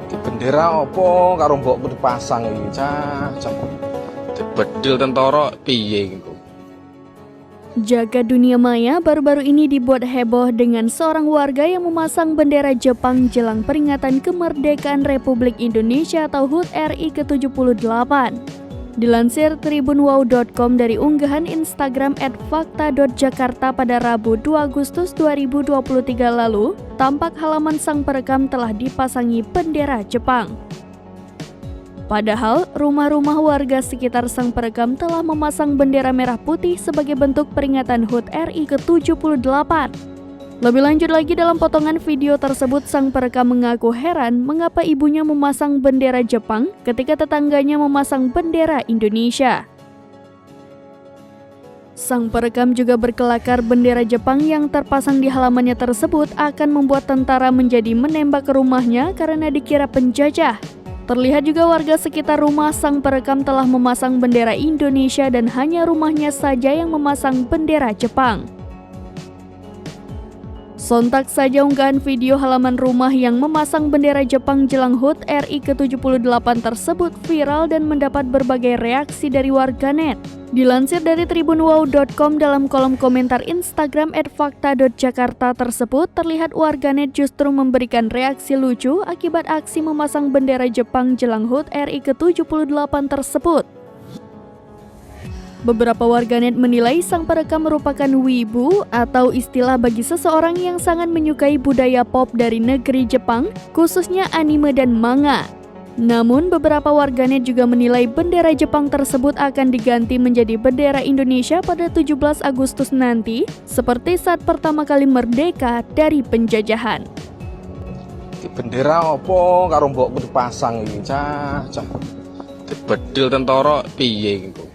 Di bendera apa karo mbokku dipasang iki, cah. Dibedil tentara piye iku? Jagat dunia maya baru-baru ini dibuat heboh dengan seorang warga yang memasang bendera Jepang jelang peringatan kemerdekaan Republik Indonesia atau HUT RI ke-78. Dilansir tribunwow.com dari unggahan Instagram @fakta.jakarta pada Rabu 2 Agustus 2023 lalu, tampak halaman sang perekam telah dipasangi bendera Jepang. Padahal, rumah-rumah warga sekitar sang perekam telah memasang bendera merah putih sebagai bentuk peringatan HUT RI ke-78. Lebih lanjut lagi dalam potongan video tersebut, sang perekam mengaku heran mengapa ibunya memasang bendera Jepang ketika tetangganya memasang bendera Indonesia. Sang perekam juga berkelakar bendera Jepang yang terpasang di halamannya tersebut akan membuat tentara menjadi menembak ke rumahnya karena dikira penjajah. Terlihat juga warga sekitar rumah sang perekam telah memasang bendera Indonesia dan hanya rumahnya saja yang memasang bendera Jepang. Sontak saja unggahan video halaman rumah yang memasang bendera Jepang jelang HUT RI ke-78 tersebut viral dan mendapat berbagai reaksi dari warganet. Dilansir dari tribunwow.com dalam kolom komentar Instagram @fakta.jakarta tersebut, terlihat warganet justru memberikan reaksi lucu akibat aksi memasang bendera Jepang jelang HUT RI ke-78 tersebut. Beberapa warganet menilai sang perekam merupakan wibu atau istilah bagi seseorang yang sangat menyukai budaya pop dari negeri Jepang, khususnya anime dan manga. Namun, beberapa warganet juga menilai bendera Jepang tersebut akan diganti menjadi bendera Indonesia pada 17 Agustus nanti, seperti saat pertama kali merdeka dari penjajahan. Di bendera apa karo mbokku dipasang iki, cah. Dibedil tentara piye iku?